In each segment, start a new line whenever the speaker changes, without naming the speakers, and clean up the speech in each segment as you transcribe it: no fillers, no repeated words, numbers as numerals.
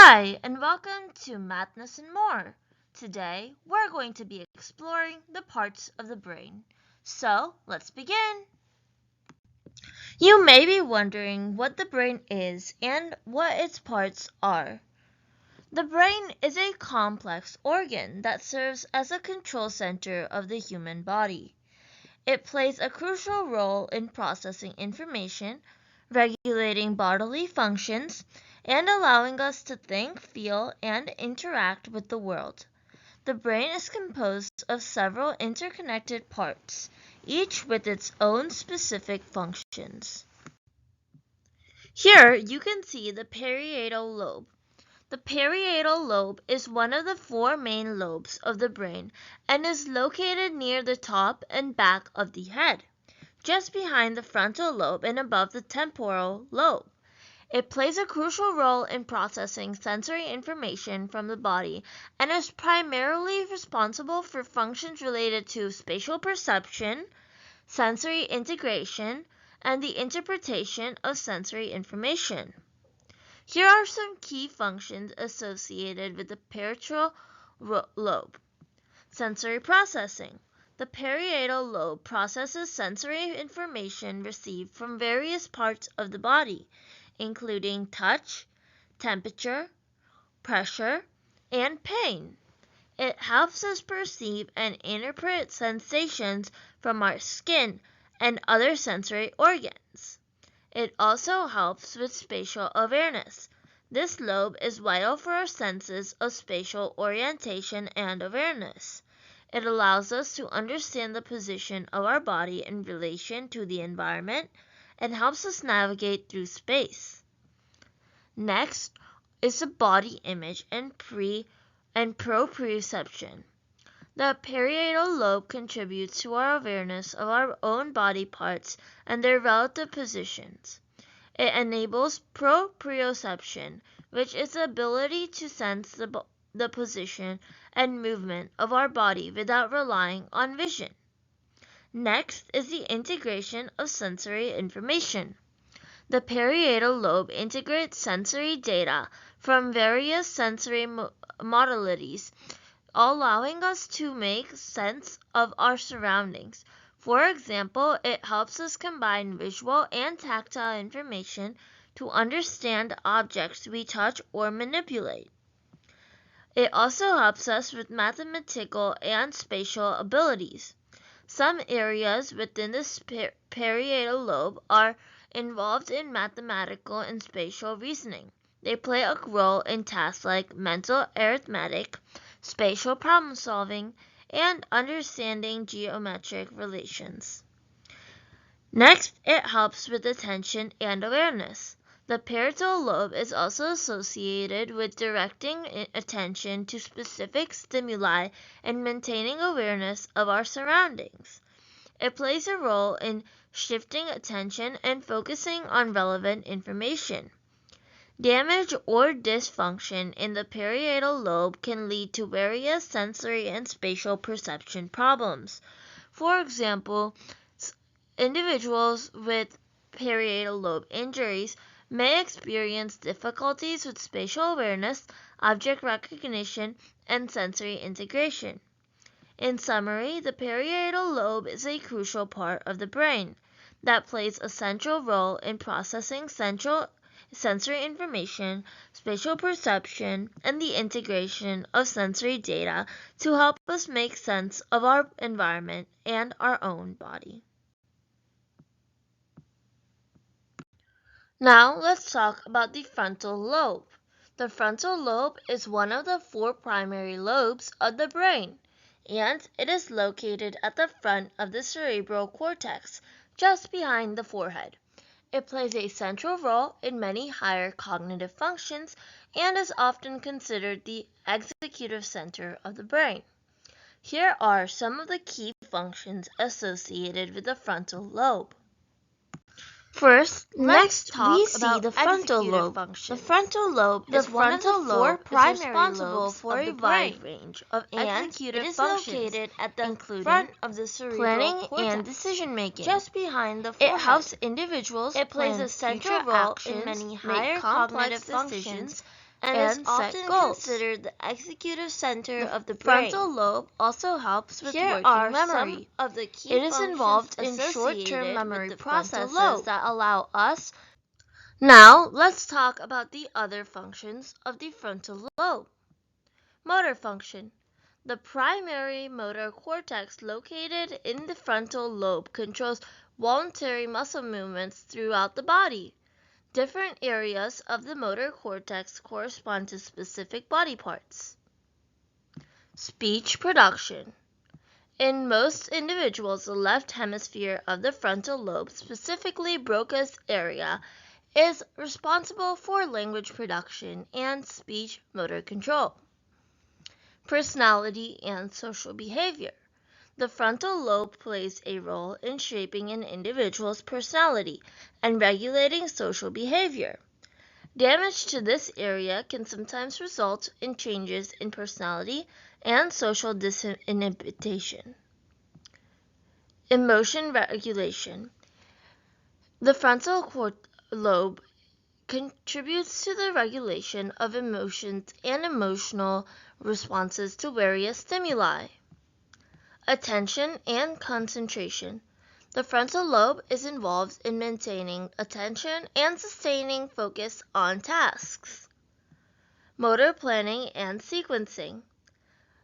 Hi, and welcome to Madness and More. Today, we're going to be exploring the parts of the brain. So, let's begin. You may be wondering what the brain is and what its parts are. The brain is a complex organ that serves as a control center of the human body. It plays a crucial role in processing information, regulating bodily functions, and allowing us to think, feel, and interact with the world. The brain is composed of several interconnected parts, each with its own specific functions. Here you can see the parietal lobe. The parietal lobe is one of the four main lobes of the brain and is located near the top and back of the head, just behind the frontal lobe and above the temporal lobe. It plays a crucial role in processing sensory information from the body and is primarily responsible for functions related to spatial perception, sensory integration, and the interpretation of sensory information. Here are some key functions associated with the parietal lobe. Sensory processing. The parietal lobe processes sensory information received from various parts of the body, including touch, temperature, pressure, and pain. It helps us perceive and interpret sensations from our skin and other sensory organs. It also helps with spatial awareness. This lobe is vital for our senses of spatial orientation and awareness. It allows us to understand the position of our body in relation to the environment and helps us navigate through space. Next is the body image and proprioception. The parietal lobe contributes to our awareness of our own body parts and their relative positions. It enables proprioception, which is the ability to sense the position and movement of our body without relying on vision. Next is the integration of sensory information. The parietal lobe integrates sensory data from various sensory modalities, allowing us to make sense of our surroundings. For example, it helps us combine visual and tactile information to understand objects we touch or manipulate. It also helps us with mathematical and spatial abilities. Some areas within the parietal lobe are involved in mathematical and spatial reasoning. They play a role in tasks like mental arithmetic, spatial problem solving, and understanding geometric relations. Next, it helps with attention and awareness. The parietal lobe is also associated with directing attention to specific stimuli and maintaining awareness of our surroundings. It plays a role in shifting attention and focusing on relevant information. Damage or dysfunction in the parietal lobe can lead to various sensory and spatial perception problems. For example, individuals with parietal lobe injuries may experience difficulties with spatial awareness, object recognition, and sensory integration. In summary, the parietal lobe is a crucial part of the brain that plays a central role in processing sensory information, spatial perception, and the integration of sensory data to help us make sense of our environment and our own body. Now let's talk about the frontal lobe. The frontal lobe is one of the four primary lobes of the brain, and it is located at the front of the cerebral cortex, just behind the forehead. It plays a central role in many higher cognitive functions and is often considered the executive center of the brain. Here are some of the key functions associated with the frontal lobe. First, let's talk about the frontal lobe. The frontal lobe is one of the four primary lobes for a wide range of executive functions, located at the front of the cerebral planning and decision making. Just behind the forehead, it helps individuals. It plays a central role in many higher cognitive functions and is often considered the executive center of the brain. The frontal lobe also helps with working memory. Some of the key it is involved in short-term memory processes that allow us. Now, let's talk about the other functions of the frontal lobe. Motor function. The primary motor cortex located in the frontal lobe controls voluntary muscle movements throughout the body. Different areas of the motor cortex correspond to specific body parts. Speech production. In most individuals, the left hemisphere of the frontal lobe, specifically Broca's area, is responsible for language production and speech motor control. Personality and social behavior. The frontal lobe plays a role in shaping an individual's personality and regulating social behavior. Damage to this area can sometimes result in changes in personality and social disinhibition. Emotion regulation. The frontal lobe contributes to the regulation of emotions and emotional responses to various stimuli. Attention and concentration. The frontal lobe is involved in maintaining attention and sustaining focus on tasks. Motor planning and sequencing.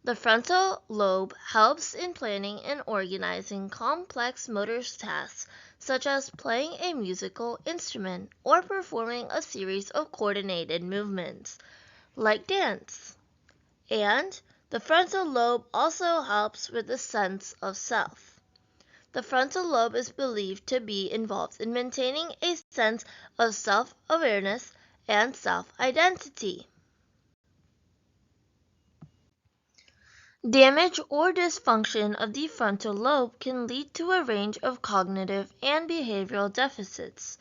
The frontal lobe helps in planning and organizing complex motor tasks, such as playing a musical instrument or performing a series of coordinated movements, like dance. And the frontal lobe also helps with the sense of self. The frontal lobe is believed to be involved in maintaining a sense of self-awareness and self-identity. Damage or dysfunction of the frontal lobe can lead to a range of cognitive and behavioral deficits.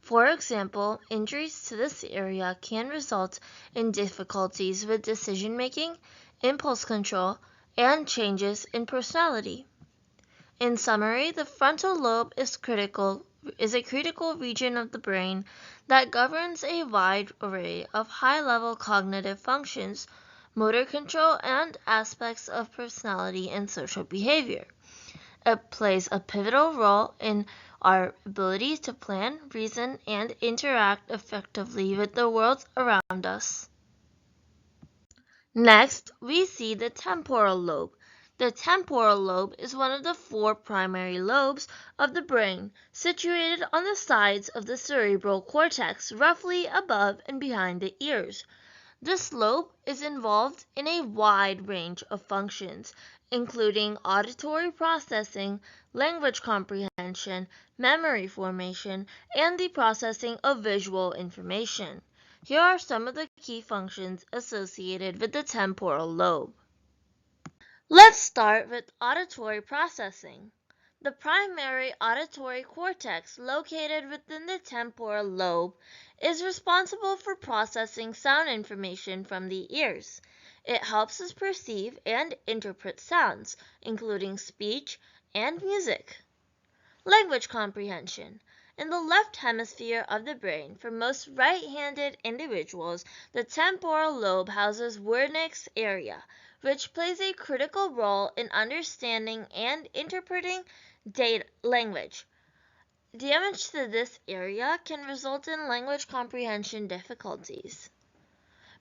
For example, injuries to this area can result in difficulties with decision-making, impulse control, and changes in personality. In summary, the frontal lobe is a critical region of the brain that governs a wide array of high-level cognitive functions, motor control, and aspects of personality and social behavior. It plays a pivotal role in our ability to plan, reason, and interact effectively with the world around us. Next, we see the temporal lobe. The temporal lobe is one of the four primary lobes of the brain, situated on the sides of the cerebral cortex, roughly above and behind the ears. This lobe is involved in a wide range of functions, including auditory processing, language comprehension, memory formation, and the processing of visual information. Here are some of the key functions associated with the temporal lobe. Let's start with auditory processing. The primary auditory cortex, located within the temporal lobe, is responsible for processing sound information from the ears. It helps us perceive and interpret sounds, including speech and music. Language comprehension. In the left hemisphere of the brain, for most right-handed individuals, the temporal lobe houses Wernicke's area, which plays a critical role in understanding and interpreting language. Damage to this area can result in language comprehension difficulties.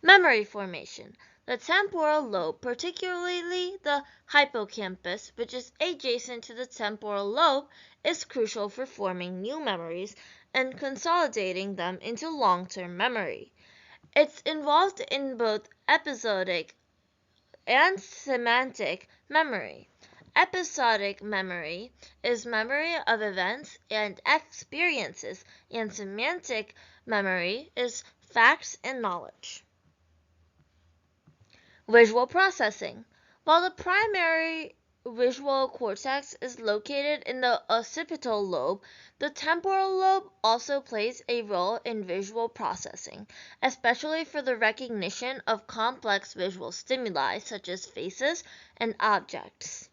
Memory formation. The temporal lobe, particularly the hippocampus, which is adjacent to the temporal lobe, is crucial for forming new memories and consolidating them into long-term memory. It's involved in both episodic and semantic memory. Episodic memory is memory of events and experiences, and semantic memory is facts and knowledge. Visual processing. While the primary visual cortex is located in the occipital lobe, the temporal lobe also plays a role in visual processing, especially for the recognition of complex visual stimuli such as faces and objects.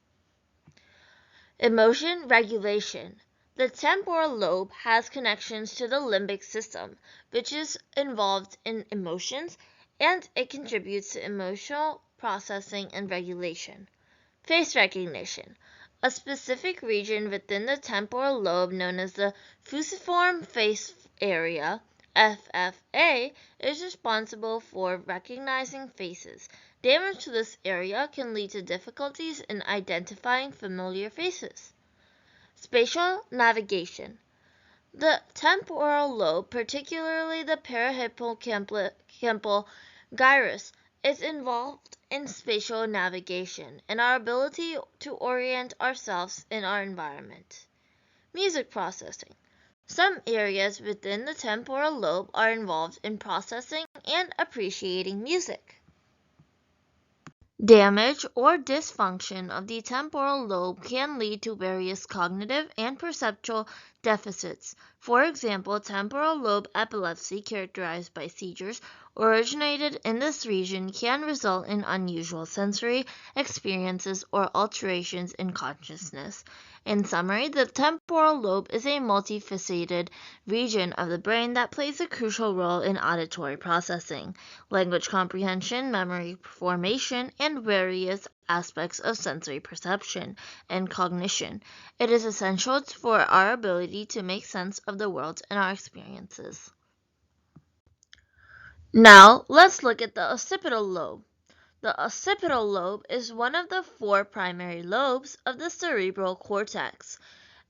Emotion regulation. The temporal lobe has connections to the limbic system, which is involved in emotions and it contributes to emotional processing and regulation. Face recognition. A specific region within the temporal lobe known as the fusiform face area, FFA, is responsible for recognizing faces. Damage to this area can lead to difficulties in identifying familiar faces. Spatial navigation. The temporal lobe, particularly the parahippocampal gyrus, is involved in spatial navigation and our ability to orient ourselves in our environment. Music processing. Some areas within the temporal lobe are involved in processing and appreciating music. Damage or dysfunction of the temporal lobe can lead to various cognitive and perceptual deficits. For example, temporal lobe epilepsy, characterized by seizures originated in this region, can result in unusual sensory experiences or alterations in consciousness. In summary, the temporal lobe is a multifaceted region of the brain that plays a crucial role in auditory processing, language comprehension, memory formation, and various aspects of sensory perception and cognition. It is essential for our ability to make sense of the world and our experiences. Now, let's look at the occipital lobe. The occipital lobe is one of the four primary lobes of the cerebral cortex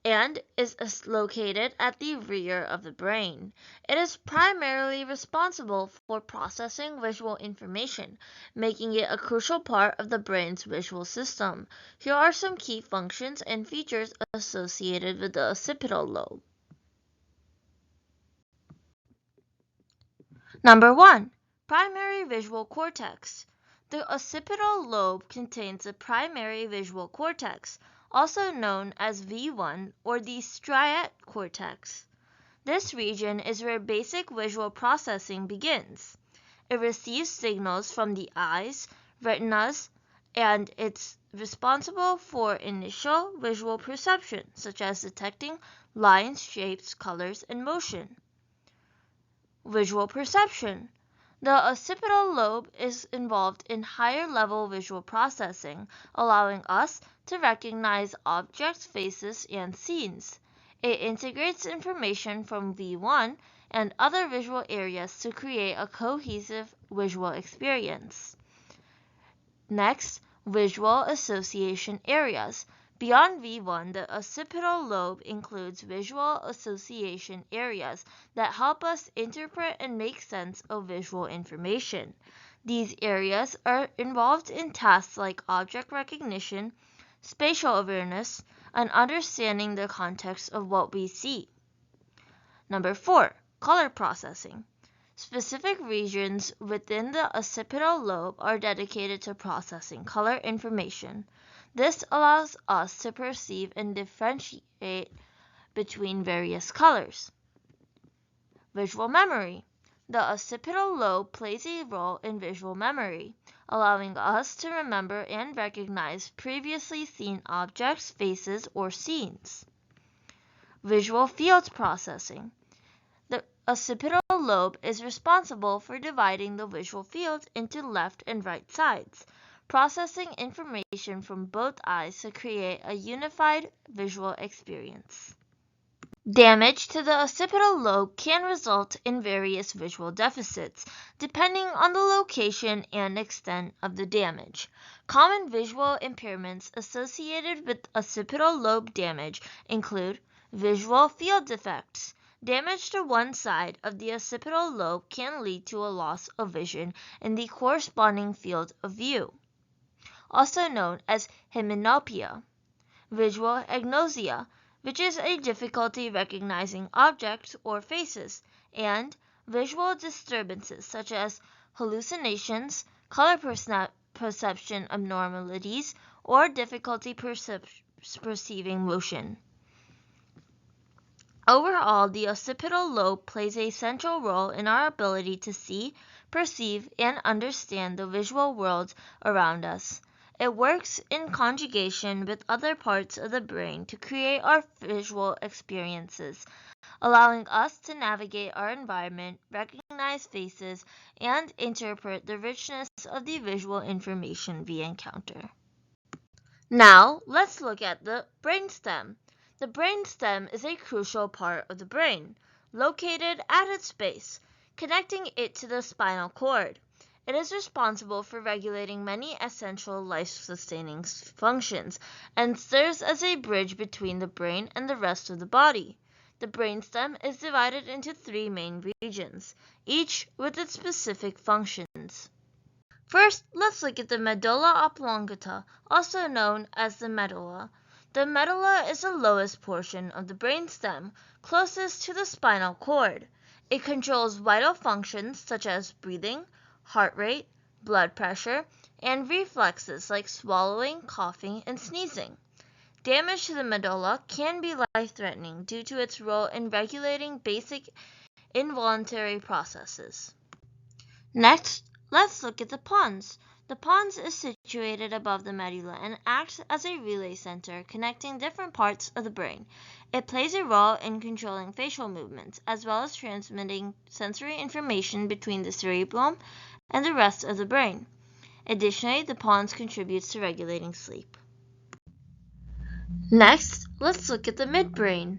and is located at the rear of the brain. It is primarily responsible for processing visual information, making it a crucial part of the brain's visual system. Here are some key functions and features associated with the occipital lobe. Number 1. Primary visual cortex. The occipital lobe contains the primary visual cortex, also known as V1 or the striate cortex. This region is where basic visual processing begins. It receives signals from the eyes, retinas, and it's responsible for initial visual perception, such as detecting lines, shapes, colors, and motion. Visual perception. The occipital lobe is involved in higher-level visual processing, allowing us to recognize objects, faces, and scenes. It integrates information from V1 and other visual areas to create a cohesive visual experience. Next, visual association areas. Beyond V1, the occipital lobe includes visual association areas that help us interpret and make sense of visual information. These areas are involved in tasks like object recognition, spatial awareness, and understanding the context of what we see. Number 4. Color processing. Specific regions within the occipital lobe are dedicated to processing color information. This allows us to perceive and differentiate between various colors. Visual memory. The occipital lobe plays a role in visual memory, allowing us to remember and recognize previously seen objects, faces, or scenes. Visual field processing. The occipital lobe is responsible for dividing the visual field into left and right sides, processing information from both eyes to create a unified visual experience. Damage to the occipital lobe can result in various visual deficits, depending on the location and extent of the damage. Common visual impairments associated with occipital lobe damage include visual field defects. Damage to one side of the occipital lobe can lead to a loss of vision in the corresponding field of view, also known as hymenopia. Visual agnosia, which is a difficulty recognizing objects or faces, and visual disturbances such as hallucinations, color perception abnormalities, or difficulty perceiving motion. Overall, the occipital lobe plays a central role in our ability to see, perceive, and understand the visual world around us. It works in conjugation with other parts of the brain to create our visual experiences, allowing us to navigate our environment, recognize faces, and interpret the richness of the visual information we encounter. Now, let's look at the brainstem. The brainstem is a crucial part of the brain, located at its base, connecting it to the spinal cord. It is responsible for regulating many essential life-sustaining functions and serves as a bridge between the brain and the rest of the body. The brainstem is divided into three main regions, each with its specific functions. First, let's look at the medulla oblongata, also known as the medulla. The medulla is the lowest portion of the brainstem, closest to the spinal cord. It controls vital functions such as breathing, heart rate, blood pressure, and reflexes like swallowing, coughing, and sneezing. Damage to the medulla can be life-threatening due to its role in regulating basic involuntary processes. Next, let's look at the pons. The pons is situated above the medulla and acts as a relay center connecting different parts of the brain. It plays a role in controlling facial movements, as well as transmitting sensory information between the cerebellum and the rest of the brain. Additionally, the pons contributes to regulating sleep. Next, let's look at the midbrain.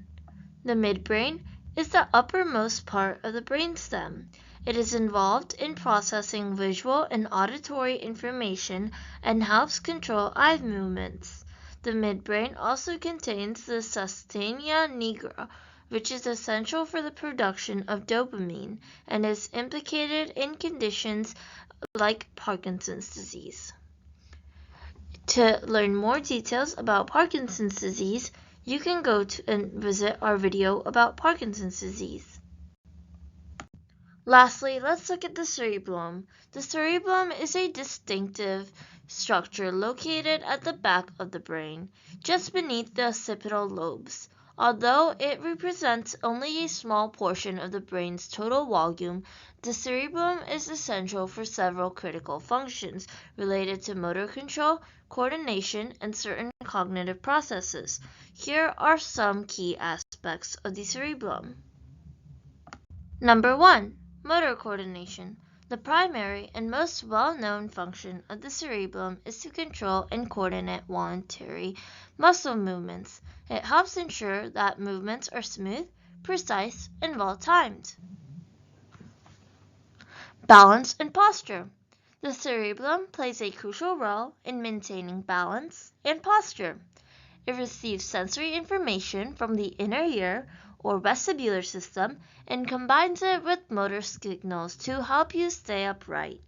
The midbrain is the uppermost part of the brainstem. It is involved in processing visual and auditory information and helps control eye movements. The midbrain also contains the substantia nigra, which is essential for the production of dopamine and is implicated in conditions like Parkinson's disease. To learn more details about Parkinson's disease, you can go and visit our video about Parkinson's disease. Lastly, let's look at the cerebellum. The cerebellum is a distinctive structure located at the back of the brain, just beneath the occipital lobes. Although it represents only a small portion of the brain's total volume, the cerebellum is essential for several critical functions related to motor control, coordination, and certain cognitive processes. Here are some key aspects of the cerebellum. Number 1. Motor coordination. The primary and most well-known function of the cerebellum is to control and coordinate voluntary muscle movements. It helps ensure that movements are smooth, precise, and well-timed. Balance and posture. The cerebellum plays a crucial role in maintaining balance and posture. It receives sensory information from the inner ear or vestibular system and combines it with motor signals to help you stay upright.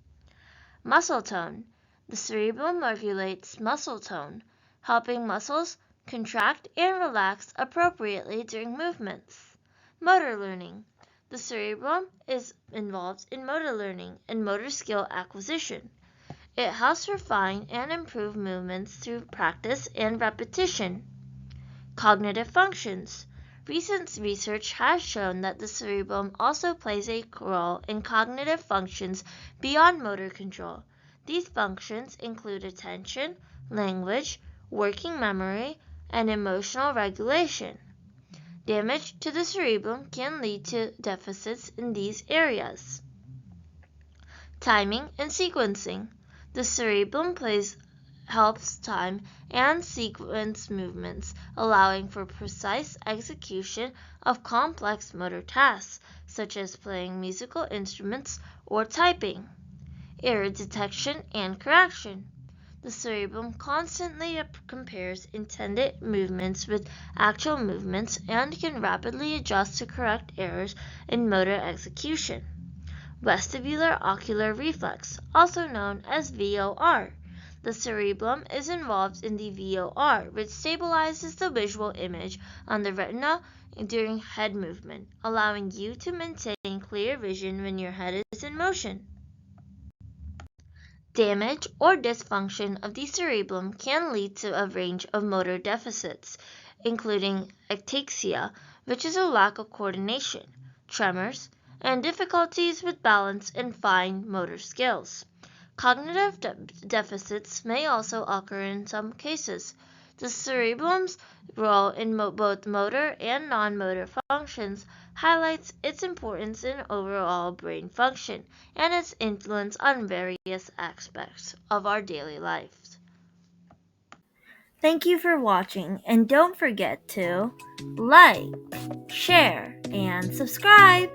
Muscle tone. The cerebellum regulates muscle tone, helping muscles contract and relax appropriately during movements. Motor learning. The cerebellum is involved in motor learning and motor skill acquisition. It helps refine and improve movements through practice and repetition. Cognitive functions. Recent research has shown that the cerebellum also plays a role in cognitive functions beyond motor control. These functions include attention, language, working memory, and emotional regulation. Damage to the cerebellum can lead to deficits in these areas. Timing and sequencing. The cerebellum helps time and sequence movements, allowing for precise execution of complex motor tasks, such as playing musical instruments or typing. Error detection and correction. The cerebellum constantly compares intended movements with actual movements and can rapidly adjust to correct errors in motor execution. Vestibular ocular reflex, also known as VOR. The cerebellum is involved in the VOR, which stabilizes the visual image on the retina during head movement, allowing you to maintain clear vision when your head is in motion. Damage or dysfunction of the cerebellum can lead to a range of motor deficits, including ataxia, which is a lack of coordination, tremors, and difficulties with balance and fine motor skills. Cognitive deficits may also occur in some cases. The cerebrum's role in both motor and non-motor functions highlights its importance in overall brain function and its influence on various aspects of our daily lives.
Thank you for watching, and don't forget to like, share, and subscribe.